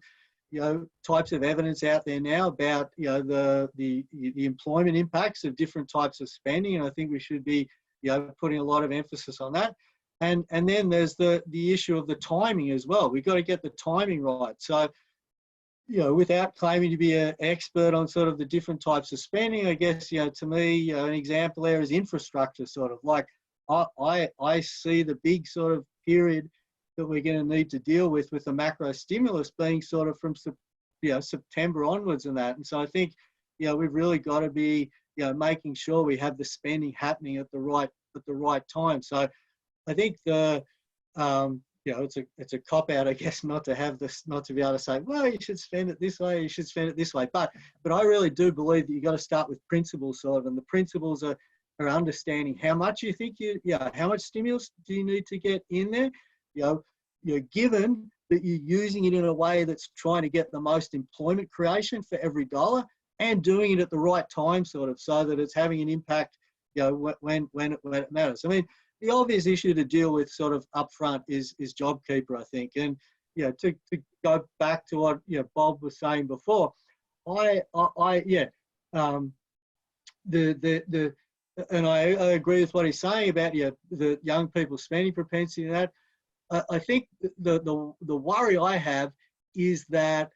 types of evidence out there now about the employment impacts of different types of spending, and I think we should be putting a lot of emphasis on that. And then there's the issue of the timing as well. We've got to get the timing right. So, without claiming to be an expert on sort of the different types of spending, I guess, to me, an example there is infrastructure sort of. Like, I see the big sort of period that we're going to need to deal with the macro stimulus being sort of from September onwards and that. And so I think, we've really got to be, making sure we have the spending happening at the right time. So I think it's a cop out, I guess, not to be able to say, well, you should spend it this way, you should spend it this way. But I really do believe that you've got to start with principles sort of, and the principles are understanding how much you think how much stimulus do you need to get in there, given that you're using it in a way that's trying to get the most employment creation for every dollar, and doing it at the right time sort of, so that it's having an impact, when it matters. I mean, the obvious issue to deal with sort of upfront is JobKeeper, I think. And, to go back to what, Bob was saying before, and I agree with what he's saying about, the young people's spending propensity and that. I think the worry I have is that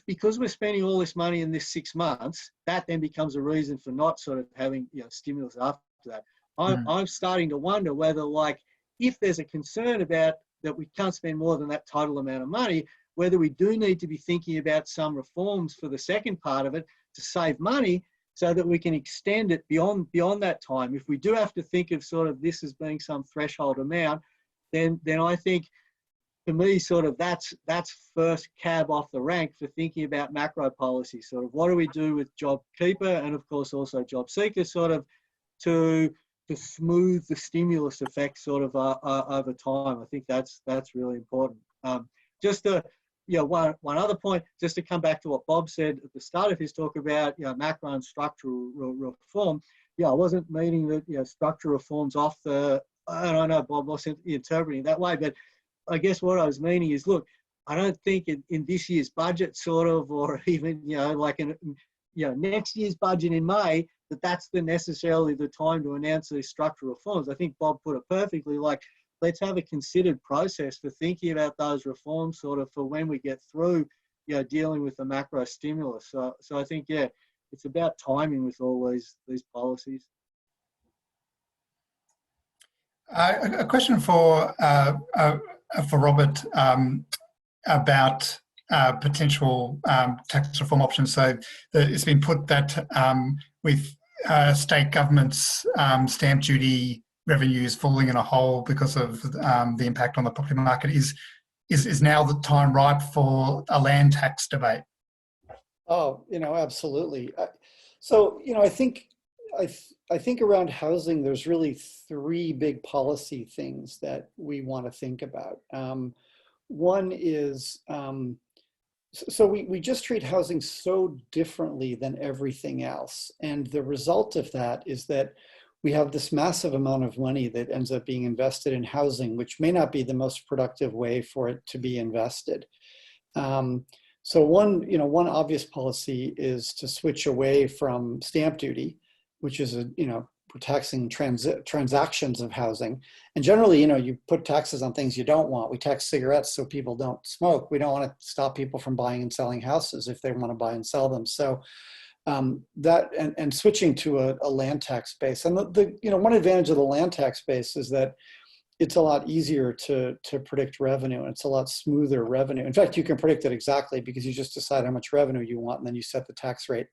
because we're spending all this money in this 6 months, that then becomes a reason for not sort of having, stimulus after that. I'm starting to wonder whether, like, if there's a concern about that we can't spend more than that total amount of money, whether we do need to be thinking about some reforms for the second part of it to save money so that we can extend it beyond that time. If we do have to think of sort of this as being some threshold amount, then I think, to me, sort of that's first cab off the rank for thinking about macro policy. Sort of, what do we do with JobKeeper and, of course, also JobSeeker, sort of to smooth the stimulus effect sort of over time. I think that's really important. Just to, one other point, just to come back to what Bob said at the start of his talk about, macro and structural reform. I wasn't meaning that, structural reforms off the, I don't know, Bob wasn't interpreting it that way, but I guess what I was meaning is, look, I don't think in this year's budget sort of, or even, like in, next year's budget in May, that's necessarily the time to announce these structural reforms. I think Bob put it perfectly, like, let's have a considered process for thinking about those reforms sort of for when we get through, dealing with the macro stimulus. So I think, it's about timing with all these policies. A question for Robert about potential tax reform options. So it's been put that with state governments' stamp duty revenues falling in a hole because of the impact on the property market, is now the time ripe for a land tax debate? Oh, absolutely. So, I think around housing, there's really 3 big policy things that we want to think about. One is, so we just treat housing so differently than everything else. And the result of that is that we have this massive amount of money that ends up being invested in housing, which may not be the most productive way for it to be invested. So one obvious policy is to switch away from stamp duty, which is we're taxing transactions of housing. And generally, you put taxes on things you don't want. We tax cigarettes so people don't smoke. We don't want to stop people from buying and selling houses if they want to buy and sell them. So that and switching to a land tax base. And one advantage of the land tax base is that it's a lot easier to predict revenue, and it's a lot smoother revenue. In fact, you can predict it exactly because you just decide how much revenue you want, and then you set the tax rate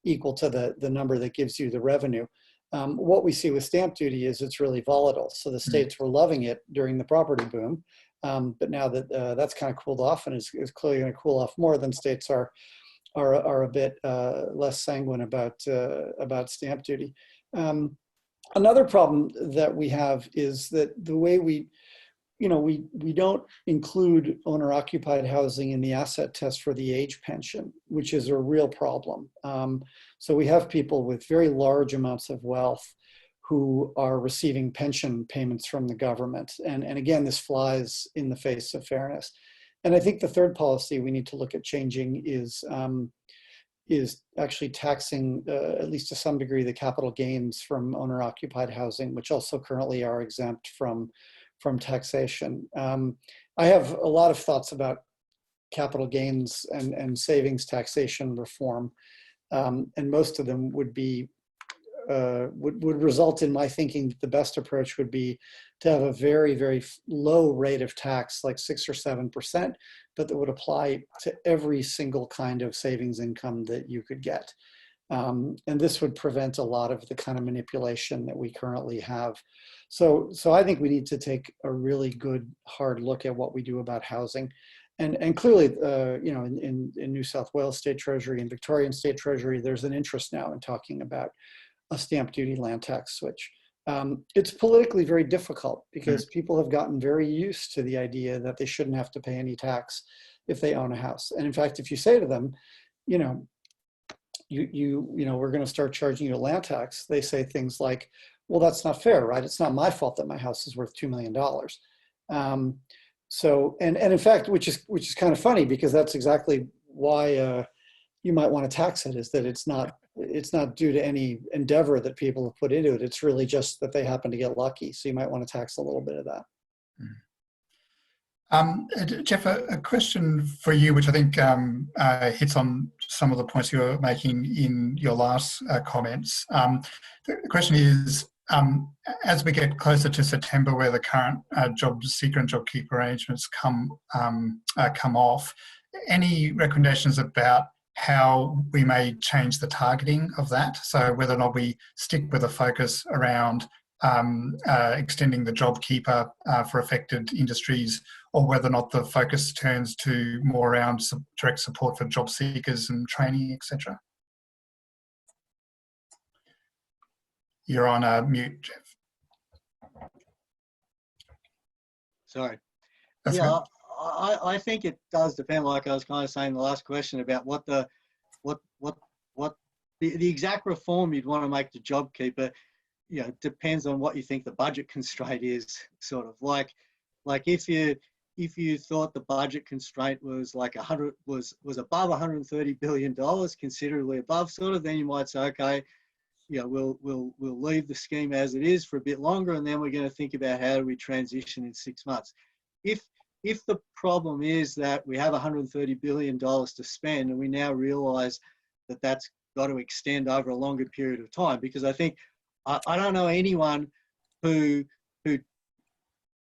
equal to the number that gives you the revenue. What we see with stamp duty is it's really volatile. So the states were loving it during the property boom, but now that that's kind of cooled off and is clearly going to cool off more, than states are a bit less sanguine about stamp duty. Another problem that we have is that the way we don't include owner-occupied housing in the asset test for the age pension, which is a real problem. So we have people with very large amounts of wealth who are receiving pension payments from the government. And again, this flies in the face of fairness. And I think the third policy we need to look at changing is is actually taxing, at least to some degree, the capital gains from owner-occupied housing, which also currently are exempt from taxation. I have a lot of thoughts about capital gains and savings taxation reform, and most of them would be would result in my thinking that the best approach would be to have a very, very low rate of tax, like 6 or 7%, but that would apply to every single kind of savings income that you could get. And this would prevent a lot of the kind of manipulation that we currently have. So I think we need to take a really good, hard look at what we do about housing. And clearly, you know, in New South Wales State Treasury and Victorian State Treasury, there's an interest now in talking about a stamp duty land tax switch. It's politically very difficult because people have gotten very used to the idea that they shouldn't have to pay any tax if they own a house. And in fact, if you say to them, you know, we're going to start charging you a land tax, they say things like, well, that's not fair, right? It's not my fault that my house is worth $2 million. So, and in fact, which is kind of funny, because that's exactly why you might want to tax it, is that it's not due to any endeavor that people have put into it. It's really just that they happen to get lucky. So you might want to tax a little bit of that. Jeff, a question for you, which I think hits on some of the points you were making in your last comments. The question is, as we get closer to September, where the current job seeker and job keeper arrangements come off, any recommendations about how we may change the targeting of that? So whether or not we stick with a focus around extending the JobKeeper for affected industries, or whether or not the focus turns to more around direct support for job seekers and training, etc. You're on mute, Jeff. Sorry. That's yeah, right. I think it does depend, like I was kind of saying in the last question, about what the exact reform you'd want to make to JobKeeper, you know, depends on what you think the budget constraint is. Sort of like if you thought the budget constraint was like was above $130 billion, considerably above, sort of, then you might say, okay, you know, we'll leave the scheme as it is for a bit longer, and then we're going to think about how do we transition in 6 months. If the problem is that we have $130 billion to spend, and we now realise that that's got to extend over a longer period of time, because I think I don't know anyone who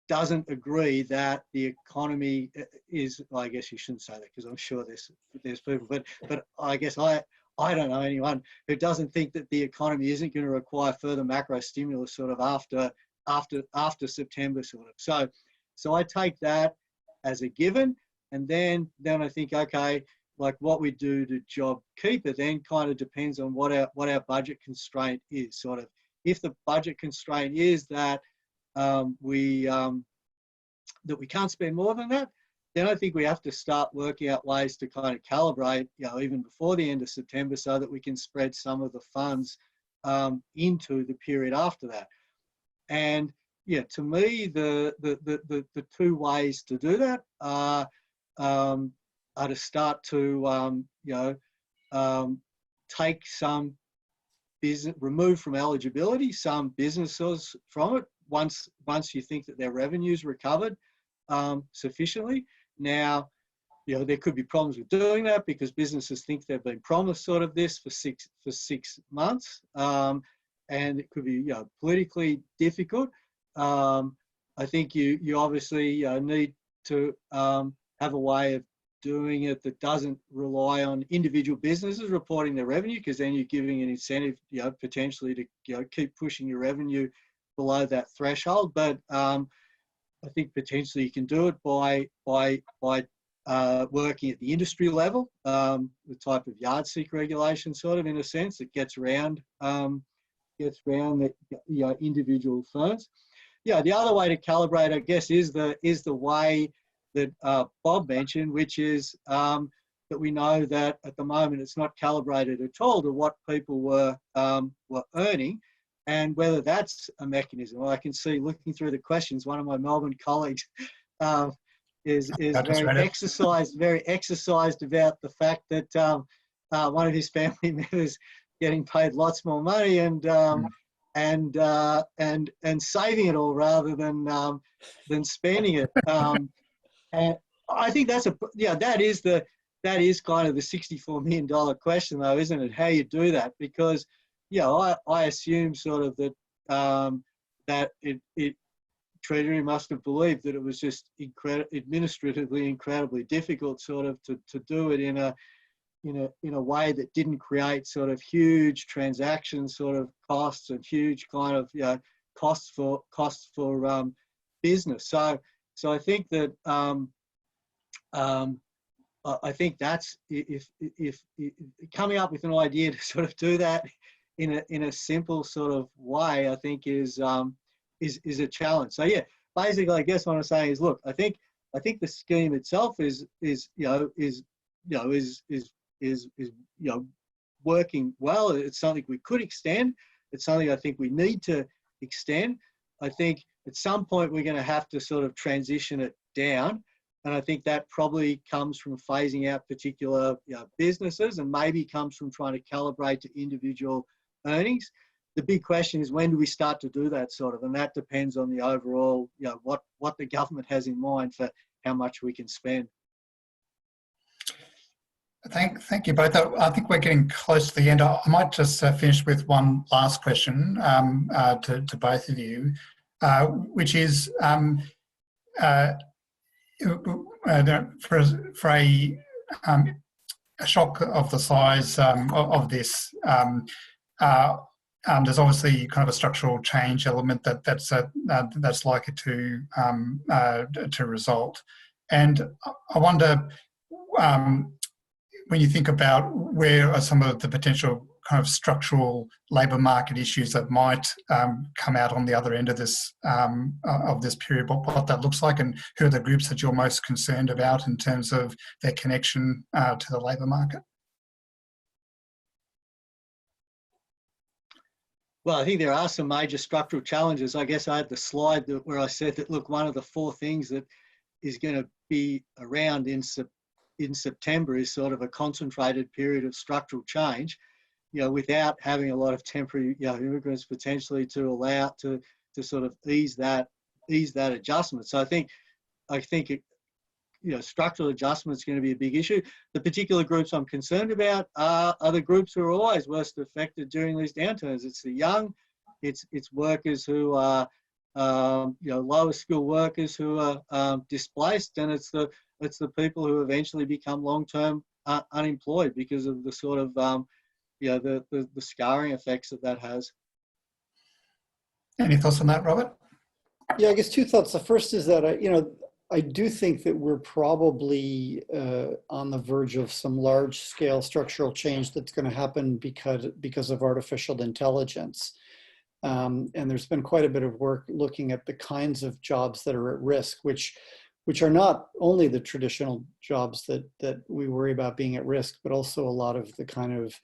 doesn't agree that the economy is, well, I guess you shouldn't say that, because I'm sure there's people, but I guess I don't know anyone who doesn't think that the economy isn't going to require further macro stimulus sort of after September, sort of. So I take that as a given, and then I think, okay, like what we do to JobKeeper then kind of depends on what our budget constraint is. Sort of, if the budget constraint is that we can't spend more than that, then I think we have to start working out ways to kind of calibrate, you know, even before the end of September, so that we can spread some of the funds into the period after that. And yeah, to me, the two ways to do that are to start to take some business, remove from eligibility some businesses from it once you think that their revenue's recovered sufficiently. Now, you know, there could be problems with doing that, because businesses think they've been promised sort of this for six months, and it could be, you know, politically difficult. I think you obviously need to have a way of doing it that doesn't rely on individual businesses reporting their revenue, because then you're giving an incentive, you know, potentially to, you know, keep pushing your revenue below that threshold. But I think potentially you can do it by working at the industry level, the type of yard seek regulation, sort of, in a sense, that gets around the, you know, individual firms. Yeah, the other way to calibrate, I guess, is the way that Bob mentioned, which is that we know that at the moment it's not calibrated at all to what people were earning, and whether that's a mechanism. Well, I can see, looking through the questions, one of my Melbourne colleagues is very exercised about the fact that one of his family members getting paid lots more money and saving it all rather than spending it. And I think that is kind of the $64 million question, though, isn't it? How you do that? Because I assume sort of that that Treasury must have believed that it was just administratively incredibly difficult, sort of to do it in a way that didn't create sort of huge transaction sort of costs and huge kind of costs for business. So I think that I think that's if coming up with an idea to sort of do that in a simple sort of way, I think is a challenge. So yeah, basically, I guess what I'm saying is, look, I think the scheme itself is working well. It's something we could extend. It's something I think we need to extend. I think at some point we're going to have to sort of transition it down. And I think that probably comes from phasing out particular businesses, and maybe comes from trying to calibrate to individual earnings. The big question is, when do we start to do that sort of? And that depends on the overall, what the government has in mind for how much we can spend. Thank you both. I think we're getting close to the end. I might just finish with one last question to both of you, which is for a shock of the size of this, there's obviously kind of a structural change element that's likely to result. And I wonder, when you think about where are some of the potential kind of structural labour market issues that might come out on the other end of this period, what that looks like, and who are the groups that you're most concerned about in terms of their connection to the labour market? Well, I think there are some major structural challenges. I guess I had the slide where I said that, look, one of the 4 things that is going to be around in September is sort of a concentrated period of structural change, without having a lot of temporary immigrants potentially to allow to sort of ease that adjustment. So I think structural adjustment is going to be a big issue. The particular groups I'm concerned about are the groups who are always worst affected during these downturns. It's the young, it's workers who are lower skilled workers who are displaced, and it's the people who eventually become long-term unemployed because of the sort of the scarring effects that has. Any thoughts on that, Robert? Yeah, I guess 2 thoughts. The first is that I do think that we're probably on the verge of some large-scale structural change that's going to happen because of artificial intelligence. And there's been quite a bit of work looking at the kinds of jobs that are at risk, which are not only the traditional jobs that we worry about being at risk, but also a lot of the kind of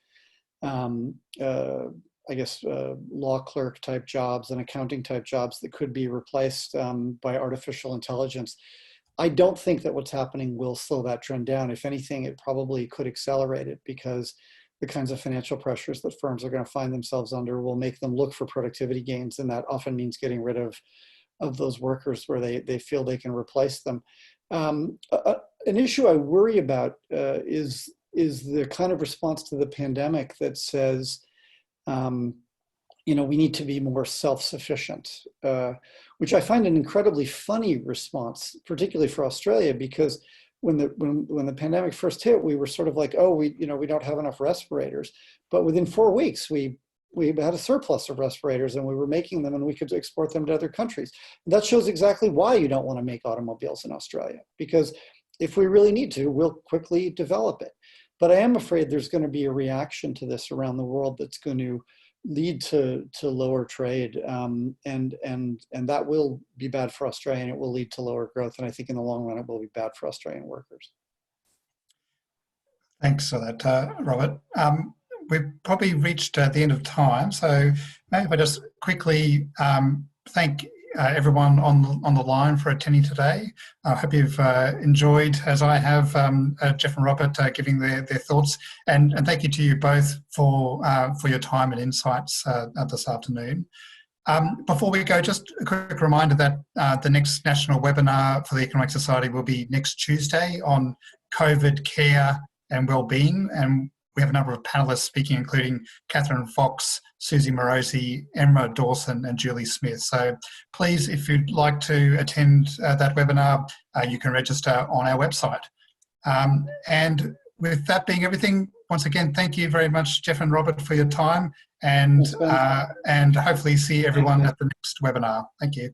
law clerk type jobs and accounting type jobs that could be replaced by artificial intelligence. I don't think that what's happening will slow that trend down. If anything, it probably could accelerate it, because the kinds of financial pressures that firms are going to find themselves under will make them look for productivity gains, and that often means getting rid of those workers where they feel they can replace them. An issue I worry about is the kind of response to the pandemic that says, we need to be more self-sufficient, which I find an incredibly funny response, particularly for Australia, because when the pandemic first hit, we were sort of like, oh, we don't have enough respirators. But within 4 weeks, we had a surplus of respirators, and we were making them, and we could export them to other countries. And that shows exactly why you don't want to make automobiles in Australia, because if we really need to, we'll quickly develop it. But I am afraid there's going to be a reaction to this around the world that's going to lead to lower trade, and that will be bad for Australia, and it will lead to lower growth. And I think in the long run, it will be bad for Australian workers. Thanks for that, Robert. We've probably reached the end of time, so maybe if I just quickly thank everyone on the line for attending today. I hope you've enjoyed, as I have, Jeff and Robert giving their thoughts, and thank you to you both for your time and insights this afternoon. Before we go, just a quick reminder that the next national webinar for the Economic Society will be next Tuesday on COVID care and wellbeing, and we have a number of panellists speaking, including Catherine Fox, Susie Morosi, Emma Dawson and Julie Smith. So please, if you'd like to attend that webinar, you can register on our website. And with that being everything, once again, thank you very much, Jeff and Robert, for your time, and hopefully see everyone at the next webinar. Thank you.